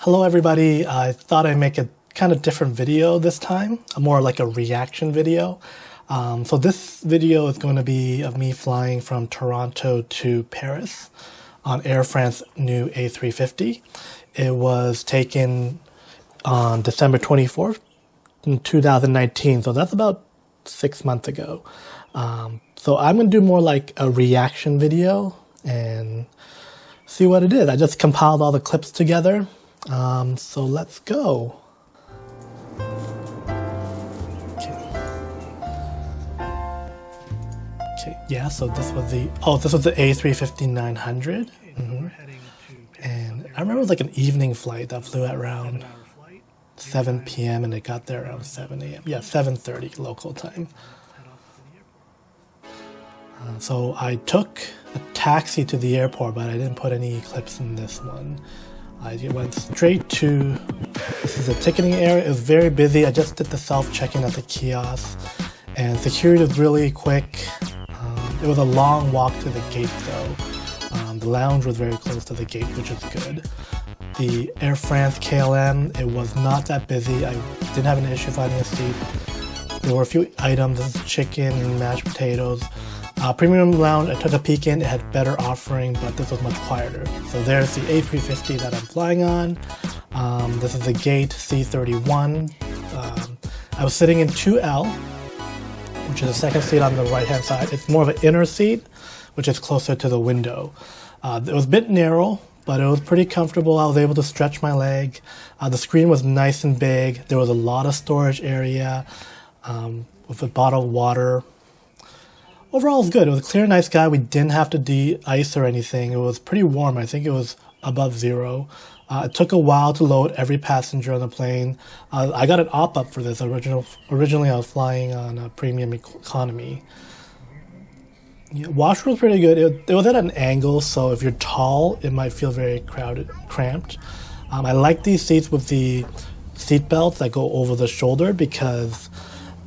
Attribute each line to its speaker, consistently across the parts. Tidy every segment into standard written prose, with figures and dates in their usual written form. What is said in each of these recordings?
Speaker 1: Hello everybody, I thought I'd make a kind of different video this time, more like a reaction video. So this video is going to be of me flying from Toronto to Paris on Air France new A350. It was taken on December 24th in 2019, so that's about 6 months ago. So I'm going to do more like a reaction video and see what it is. I just compiled all the clips together. So let's go. Okay, yeah, so this was the A350-900. And I remember it was like an evening flight that flew at around 7 p.m. and it got there around 7 a.m. Yeah, 7:30 local time. So I took a taxi to the airport, but I didn't put any clips in this one. I went straight to, this is the ticketing area. It was very busy. I just did the self-check-in at the kiosk, and security was really quick. It was a long walk to the gate though. The lounge was very close to the gate, which is good. The Air France KLM, it was not that busy. I didn't have an issue finding a seat. There were a few items, this is chicken, mashed potatoes. Premium lounge, I took a peek in, it had better offering, but this was much quieter. So there's the A350 that I'm flying on. This is the gate C31. I was sitting in 2L, which is the second seat on the right hand side. It's more of an inner seat, which is closer to the window. It was a bit narrow, but it was pretty comfortable. I was able to stretch my leg. The screen was nice and big. There was a lot of storage area with a bottle of water. Overall, it was good. It was a clear, nice sky. We didn't have to de-ice or anything. It was pretty warm. I think it was above 0. It took a while to load every passenger on the plane. I got an op-up for this. Originally, I was flying on a premium economy. Yeah, washroom was pretty good. It was at an angle, so if you're tall, it might feel very cramped. I like these seats with the seat belts that go over the shoulder, because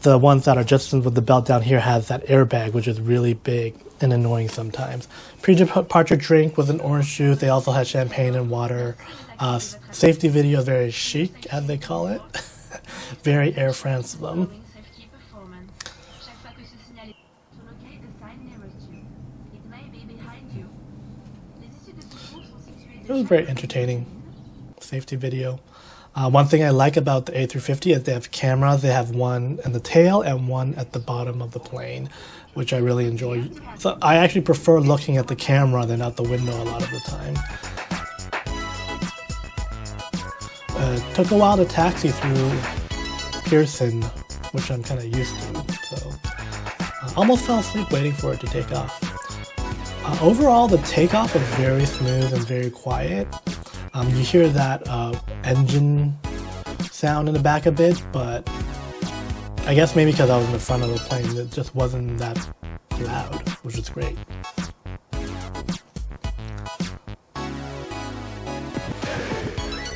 Speaker 1: the ones that are just with the belt down here has that airbag, which is really big and annoying sometimes. Pre-departure drink was an orange juice. They also had champagne and water. Safety video is very chic, as they call it. Very Air France of them. It was very entertaining safety video. One thing I like about the A350 is they have cameras. They have one in the tail and one at the bottom of the plane, which I really enjoy. So I actually prefer looking at the camera than out the window a lot of the time. It took a while to taxi through Pearson, which I'm kind of used to. So almost fell asleep waiting for it to take off. Overall, the takeoff was very smooth and very quiet. You hear that engine sound in the back a bit, but I guess maybe because I was in the front of the plane, it just wasn't that loud, which is great.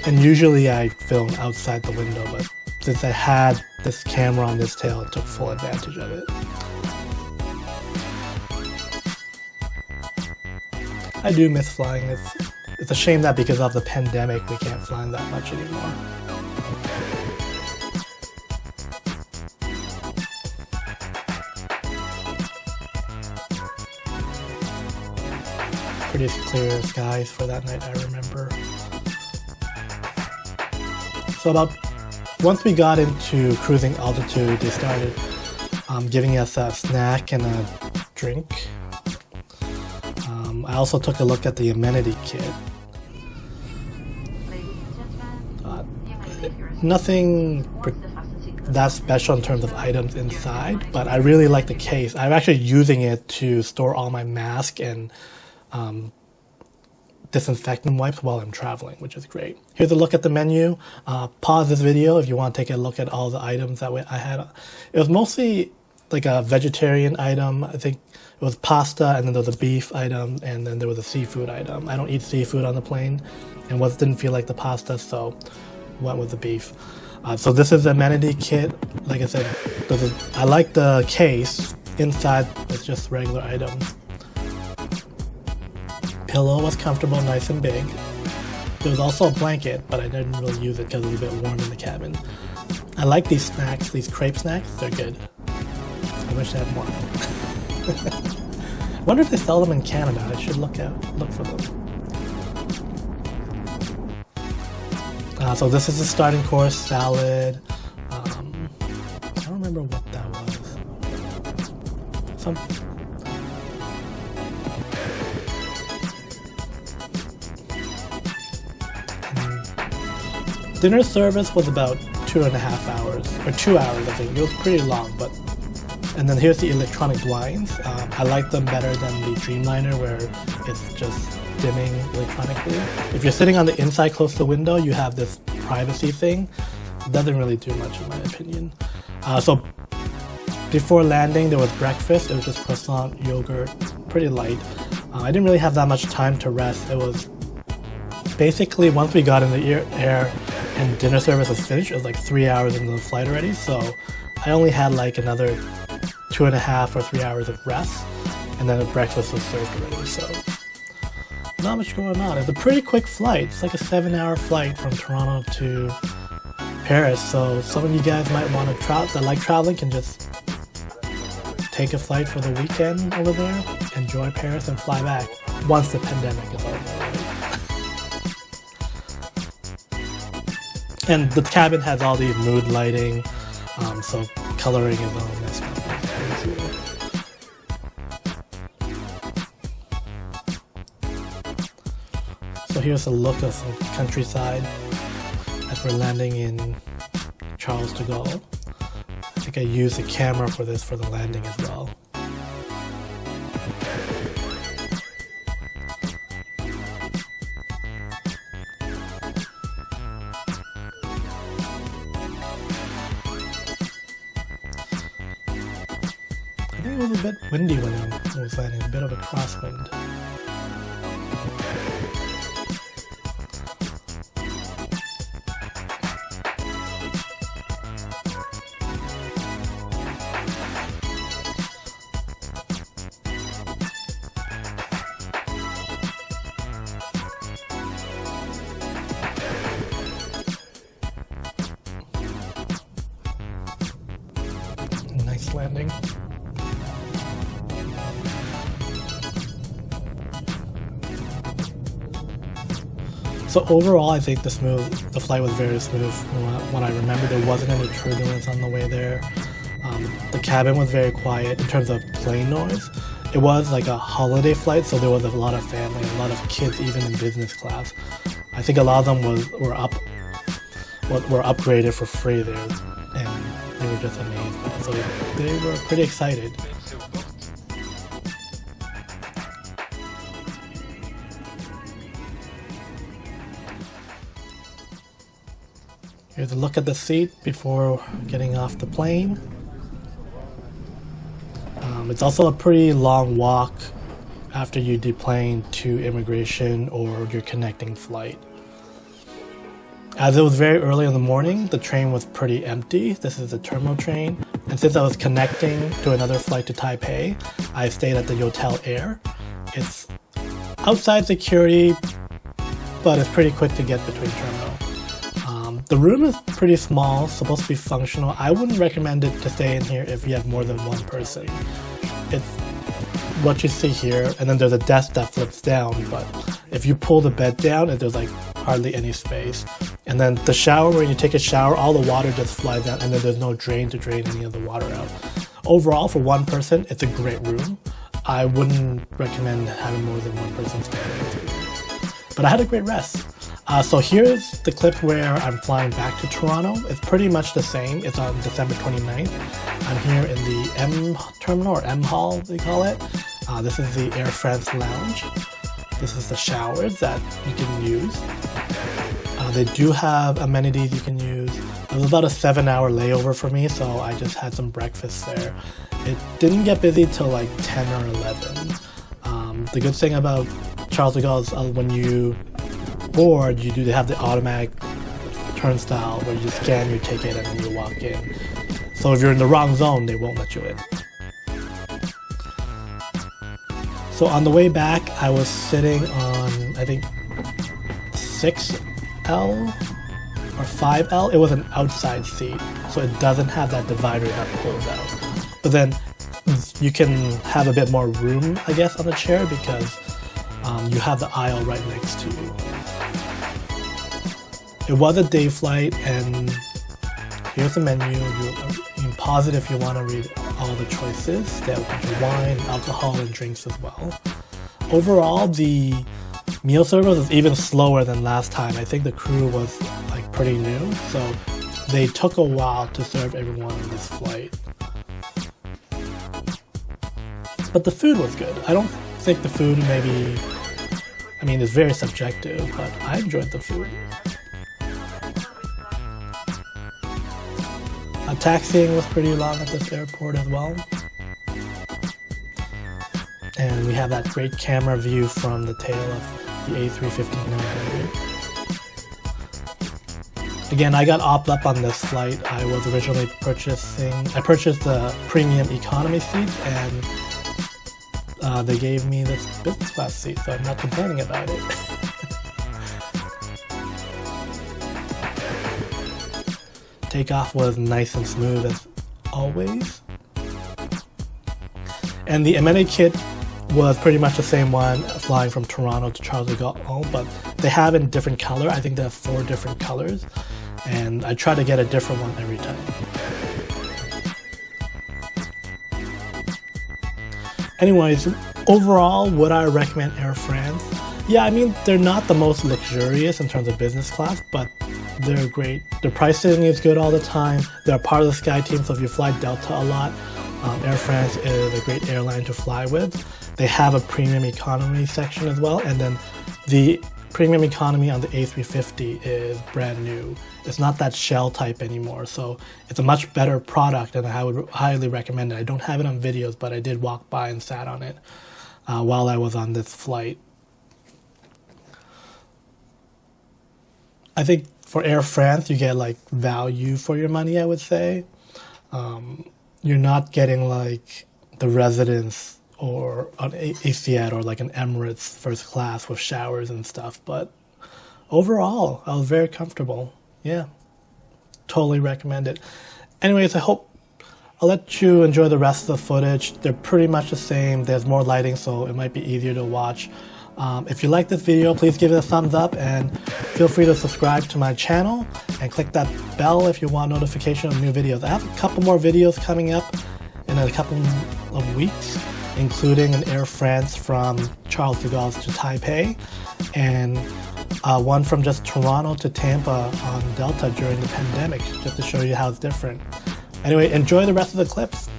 Speaker 1: And usually I film outside the window, but since I had this camera on this tail, I took full advantage of it. I do miss flying. It's a shame that because of the pandemic, we can't fly that much anymore. Pretty clear skies for that night, I remember. So once we got into cruising altitude, they started giving us a snack and a drink. I also took a look at the amenity kit. Nothing that special in terms of items inside, but I really like the case. I'm actually using it to store all my mask and disinfectant wipes while I'm traveling, which is great. Here's a look at the menu. Pause this video if you want to take a look at all the items that I had. It was mostly like a vegetarian item. I think it was pasta, and then there was a beef item, and then there was a seafood item. I don't eat seafood on the plane, and didn't feel like the pasta, so went with the beef. So this is the amenity kit. Like I said, I like the case. Inside, it's just regular items. Pillow was comfortable, nice and big. There was also a blanket, but I didn't really use it because it was a bit warm in the cabin. I like these snacks, these crepe snacks, they're good. I wish I had more. I wonder if they sell them in Canada. I should look for them. So this is the starting course, salad. I don't remember what that was. Dinner service was about 2.5 hours, or 2 hours I think. It was pretty long, but. And then here's the electronic blinds. I like them better than the Dreamliner where it's just dimming electronically. If you're sitting on the inside close to the window, you have this privacy thing. It doesn't really do much in my opinion. So before landing, there was breakfast. It was just croissant, yogurt, pretty light. I didn't really have that much time to rest. It was basically once we got in the air and dinner service was finished, it was like 3 hours into the flight already. So I only had like another 2.5 or 3 hours of rest, and then the breakfast was served already, so not much going on. It's a pretty quick flight. It's like a 7-hour flight from Toronto to Paris, so some of you guys might want to that like traveling can just take a flight for the weekend over there, enjoy Paris, and fly back once the pandemic is over. And the cabin has all the mood lighting, so coloring is all messed up. So here's a look of some countryside as we're landing in Charles de Gaulle. I think I used a camera for this for the landing as well. I think it was a bit windy when I was landing, a bit of a crosswind. Nice landing. So overall, I think the flight was very smooth. When I remember, there wasn't any turbulence on the way there. The cabin was very quiet in terms of plane noise. It was like a holiday flight, so there was a lot of family, a lot of kids, even in business class. I think a lot of them were upgraded for free there, and they were just amazed by it. So they were pretty excited. Here's a look at the seat before getting off the plane. It's also a pretty long walk after you deplane to immigration or your connecting flight. As it was very early in the morning, the train was pretty empty. This is a terminal train. And since I was connecting to another flight to Taipei, I stayed at the Hotel Air. It's outside security, but it's pretty quick to get between terminals. The room is pretty small, supposed to be functional. I wouldn't recommend it to stay in here if you have more than one person. It's what you see here, and then there's a desk that flips down, but if you pull the bed down, there's like hardly any space. And then the shower, when you take a shower, all the water just flies out, and then there's no drain to drain any of the water out. Overall, for one person, it's a great room. I wouldn't recommend having more than one person stay in it. But I had a great rest. So here's the clip where I'm flying back to Toronto. It's pretty much the same. It's on December 29th. I'm here in the M terminal, or M hall they call it. This is the Air France lounge. This is the showers that you can use. They do have amenities you can use. It was about a 7-hour layover for me, so I just had some breakfast there. It didn't get busy till like 10 or 11. The good thing about Charles de Gaulle is when you board, you do have the automatic turnstile where you just scan your ticket and then you walk in. So if you're in the wrong zone, they won't let you in. So on the way back, I was sitting on, I think, 6L or 5L, it was an outside seat, so it doesn't have that divider that pulls out. But then you can have a bit more room, I guess, on the chair because you have the aisle right next to you. It was a day flight, and here's the menu. You can pause it if you want to read all the choices. They have wine, alcohol, and drinks as well. Overall, the meal service is even slower than last time. I think the crew was like pretty new, so they took a while to serve everyone on this flight. But the food was good. I don't think the food maybe, I mean, it's very subjective, but I enjoyed the food. Taxiing was pretty long at this airport as well. And we have that great camera view from the tail of the A350-900. Again, I got opted up on this flight. I was originally purchased the premium economy seat, and they gave me this business class seat, so I'm not complaining about it. Takeoff was nice and smooth as always. And the amenity kit was pretty much the same one flying from Toronto to Charles de Gaulle, but they have in different color. I think they have 4 different colors, and I try to get a different one every time. Anyways, overall, would I recommend Air France? Yeah, I mean, they're not the most luxurious in terms of business class, but they're great. Their pricing is good all the time. They're part of the Sky team, so if you fly Delta a lot, Air France is a great airline to fly with. They have a premium economy section as well, and then the premium economy on the A350 is brand new. It's not that shell type anymore, so it's a much better product, and I would highly recommend it. I don't have it on videos, but I did walk by and sat on it while I was on this flight. I think for Air France, you get like value for your money, I would say. You're not getting like the Residence or an Etihad or like an Emirates first class with showers and stuff, but overall, I was very comfortable. Yeah, totally recommend it. Anyways, I'll let you enjoy the rest of the footage. They're pretty much the same. There's more lighting, so it might be easier to watch. If you like this video, please give it a thumbs up, and feel free to subscribe to my channel and click that bell if you want notification of new videos. I have a couple more videos coming up in a couple of weeks, including an Air France from Charles de Gaulle to Taipei, and one from just Toronto to Tampa on Delta during the pandemic, just to show you how it's different. Anyway, enjoy the rest of the clips.